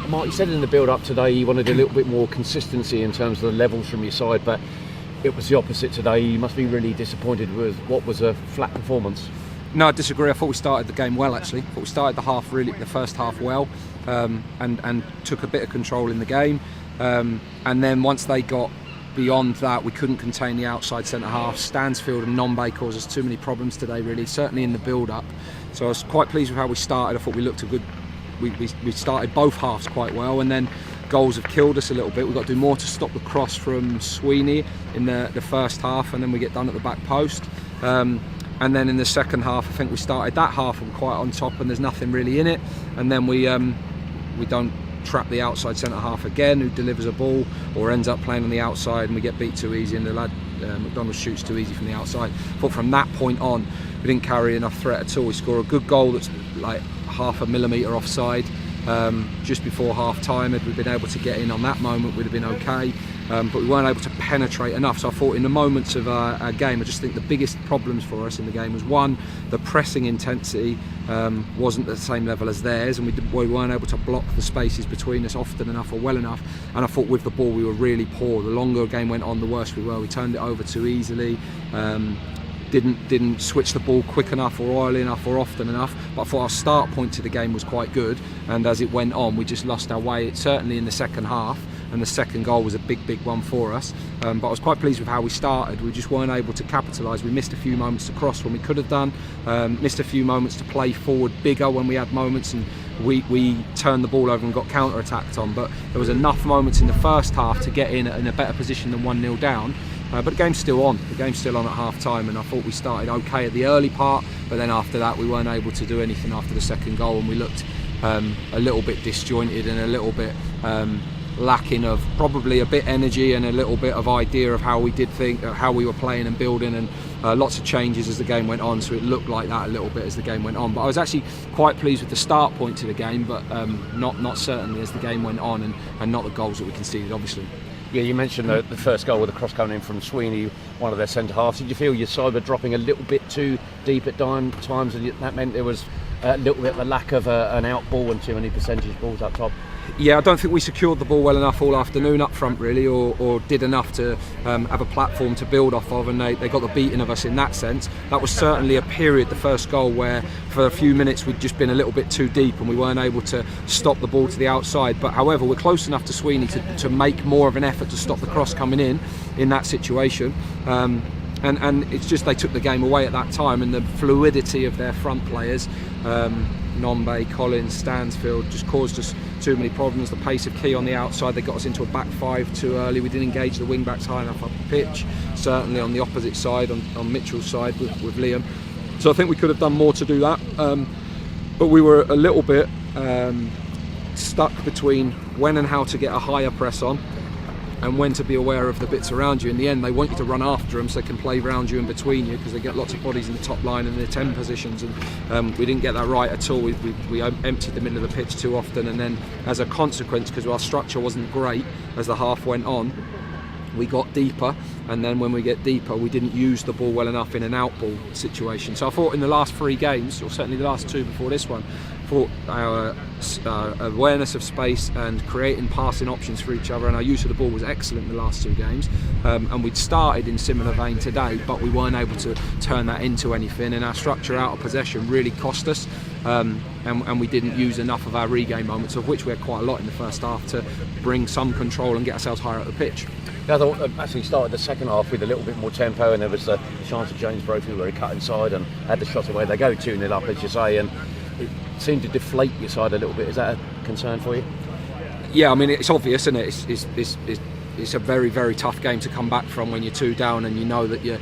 Mark, you said in the build-up today you wanted a little bit more consistency in terms of the levels from your side, but it was the opposite today. You must be really disappointed with what was a flat performance. No, I disagree. I thought we started the game well, actually. I thought we started the first half well, and took a bit of control in the game. And then once they got beyond that, we couldn't contain the outside centre half. Stansfield and Non-Bay caused us too many problems today, really, certainly in the build-up. So I was quite pleased with how we started. I thought we looked a good. We started both halves quite well, and then goals have killed us a little bit. We've got to do more to stop the cross from Sweeney in the first half, and then we get done at the back post. And then in the second half, I think we started that half and quite on top, and there's nothing really in it. And then we don't trap the outside centre half again, who delivers a ball or ends up playing on the outside, and we get beat too easy, and the lad McDonald shoots too easy from the outside. But from that point on, we didn't carry enough threat at all. We score a good goal that's like half a millimetre offside just before half time. Had we been able to get in on that moment, we'd have been okay. But we weren't able to penetrate enough. So I thought in the moments of our game, I just think the biggest problems for us in the game was, one, the pressing intensity wasn't at the same level as theirs, and we weren't able to block the spaces between us often enough or well enough. And I thought with the ball we were really poor. The longer the game went on, the worse we were. We turned it over too easily. Didn't switch the ball quick enough or early enough or often enough. But I thought our start point to the game was quite good, and as it went on we just lost our way, certainly in the second half, and the second goal was a big one for us. But I was quite pleased with how we started. We just weren't able to capitalise. We missed a few moments to cross when we could have done, missed a few moments to play forward bigger when we had moments, and we turned the ball over and got counter-attacked on. But there was enough moments in the first half to get in a better position than 1-0 down. But the game's still on. The game's still on at half-time, and I thought we started okay at the early part, but then after that we weren't able to do anything after the second goal, and we looked a little bit disjointed and a little bit lacking of probably a bit energy and a little bit of idea of how we did think, how we were playing and building, and lots of changes as the game went on, so it looked like that a little bit as the game went on. But I was actually quite pleased with the start point to the game, but not certainly as the game went on, and not the goals that we conceded, obviously. Yeah, you mentioned the first goal with the cross coming in from Sweeney, one of their centre halves. Did you feel your side were dropping a little bit too deep at times, and that meant there was a little bit of a lack of an out ball and too many percentage balls up top? Yeah, I don't think we secured the ball well enough all afternoon up front, really, or did enough to have a platform to build off of, and they got the beating of us in that sense. That was certainly a period, the first goal, where for a few minutes we'd just been a little bit too deep and we weren't able to stop the ball to the outside. But however, we're close enough to Sweeney to make more of an effort to stop the cross coming in that situation. And it's just they took the game away at that time, and the fluidity of their front players, Non-Bay, Collins, Stansfield, just caused us too many problems. The pace of Key on the outside, they got us into a back five too early. We didn't engage the wing backs high enough up the pitch, certainly on the opposite side, on Mitchell's side with Liam. So I think we could have done more to do that, but we were a little bit stuck between when and how to get a higher press on and when to be aware of the bits around you. In the end, they want you to run after them so they can play around you and between you, because they get lots of bodies in the top line and in the 10 positions, and we didn't get that right at all. We emptied the middle of the pitch too often, and then as a consequence, because our structure wasn't great as the half went on, we got deeper, and then when we get deeper we didn't use the ball well enough in an out ball situation. So I thought in the last 3 games, or certainly the last 2 before this one, our awareness of space and creating passing options for each other and our use of the ball was excellent in the last 2 games, and we'd started in similar vein today, but we weren't able to turn that into anything, and our structure out of possession really cost us, and we didn't use enough of our regain moments, of which we had quite a lot in the first half, to bring some control and get ourselves higher up the pitch. I thought actually started the second half with a little bit more tempo, and there was the chance of James Brophy where he cut inside and had the shot away. They go 2-0 up, as you say, and it seemed to deflate your side a little bit. Is that a concern for you? Yeah, I mean, it's obvious, isn't it? It's a very, very tough game to come back from when you're 2 down, and you know that you're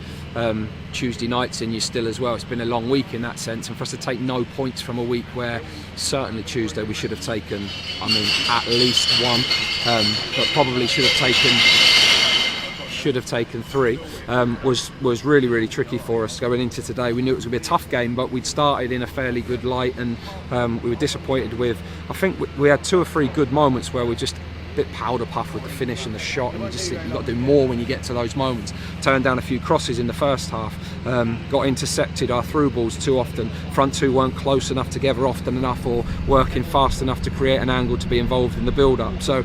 Tuesday nights in you still as well. It's been a long week in that sense, and for us to take no points from a week where certainly Tuesday we should have taken, I mean, at least 1, but probably should have taken 3, was really, really tricky for us going into today. We knew it was going to be a tough game, but we'd started in a fairly good light, and we were disappointed with, I think we had 2 or 3 good moments where we just bit powder puff with the finish and the shot, and you just think you've got to do more when you get to those moments. Turned down a few crosses in the first half, got intercepted our through balls too often. Front two weren't close enough together often enough, or working fast enough to create an angle to be involved in the build-up. So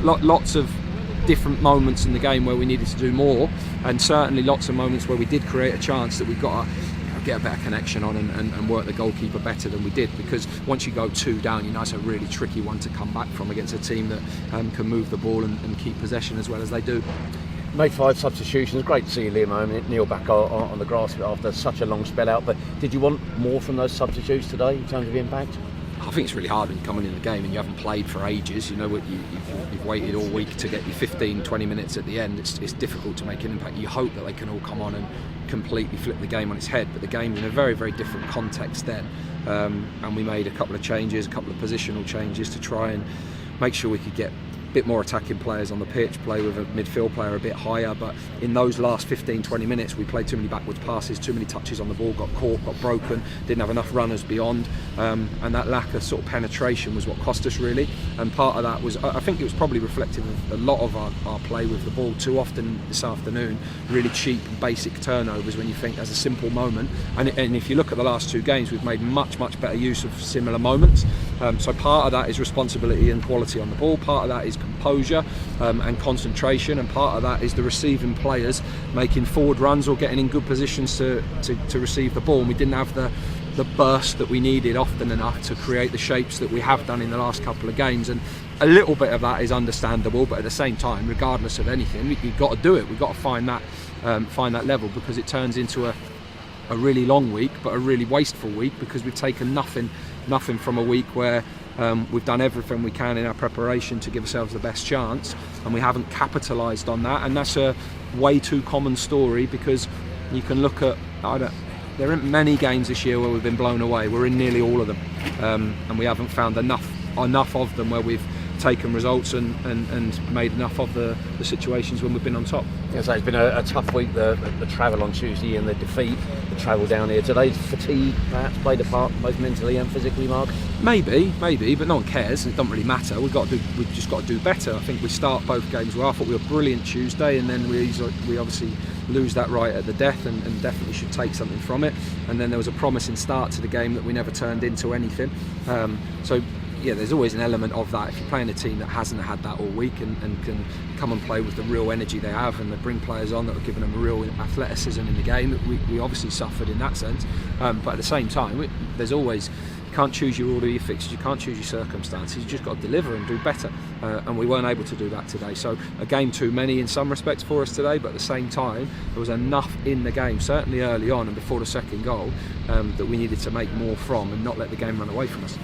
lots of different moments in the game where we needed to do more, and certainly lots of moments where we did create a chance that we've got to get a better connection on and work the goalkeeper better than we did, because once you go 2 down, it's a really tricky one to come back from against a team that can move the ball and keep possession as well as they do. Made 5 substitutions. Great to see Liam Neal back on the grass after such a long spell out, but did you want more from those substitutes today in terms of impact? I think it's really hard when you come in the game and you haven't played for ages. You've waited all week to get your 15-20 minutes at the end. It's difficult to make an impact. You hope that they can all come on and completely flip the game on its head, but the game's in a very, very different context then. And we made a couple of changes, a couple of positional changes to try and make sure we could get a bit more attacking players on the pitch, play with a midfield player a bit higher. But in those last 15-20 minutes we played too many backwards passes, too many touches on the ball, got caught, got broken, didn't have enough runners beyond, and that lack of sort of penetration was what cost us really. And part of that was, I think it was probably reflective of a lot of our play with the ball too often this afternoon, really cheap basic turnovers when you think there's a simple moment, and if you look at the last 2 games we've made much better use of similar moments. So part of that is responsibility and quality on the ball, part of that is composure and concentration, and part of that is the receiving players making forward runs or getting in good positions to receive the ball. And we didn't have the burst that we needed often enough to create the shapes that we have done in the last couple of games. And a little bit of that is understandable, but at the same time, regardless of anything, you've got to do it. We've got to find that level, because it turns into a really long week, but a really wasteful week, because we've taken nothing from a week where we've done everything we can in our preparation to give ourselves the best chance, and we haven't capitalised on that. And that's a way too common story, because you can look at, there aren't many games this year where we've been blown away. We're in nearly all of them, and we haven't found enough of them where we've taken results and made enough of the situations when we've been on top. Yes, it's been a tough week, the travel on Tuesday and the defeat, the travel down here today. Fatigue perhaps played a part, both mentally and physically, Mark? Maybe, but no one cares. It doesn't really matter. We've just got to do better. I think we start both games well. I thought we were brilliant Tuesday, and then we obviously lose that right at the death, and definitely should take something from it. And then there was a promising start to the game that we never turned into anything. So yeah, there's always an element of that. If you're playing a team that hasn't had that all week and can come and play with the real energy they have, and they bring players on that are giving them a real athleticism in the game, we obviously suffered in that sense. But at the same time, there's always, you can't choose your order, your fixtures, you can't choose your circumstances, you just got to deliver and do better. And we weren't able to do that today. So a game too many in some respects for us today, but at the same time, there was enough in the game, certainly early on and before the second goal, that we needed to make more from and not let the game run away from us.